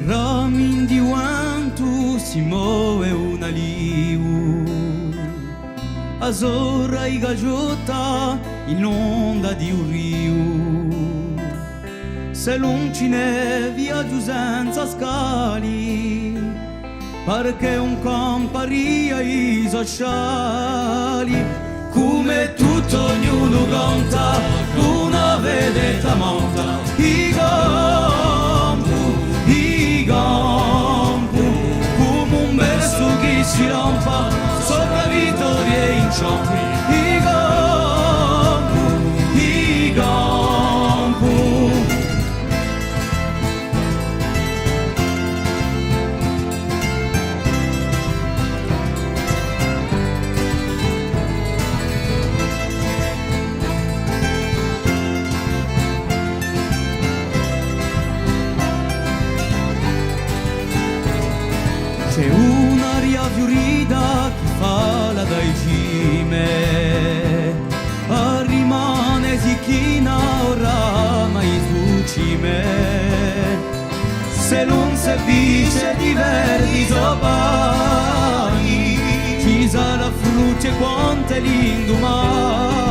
Ramin di vento si muove una liu, Azorra i gaggiotta in onda di un rio. Se non ci ne viaggio senza scali, perché un camparia i sociali, come tutto ognuno conta, una vedetta monta, i campo, come un verso che si rompa, sopra vittorie e inciampi, i campo. C'è un'aria fiorita che fa la dai cime, rimane zicchina oramai su cime. Se non si dice di verdi sopani, ci sarà frutte quante l'indomani.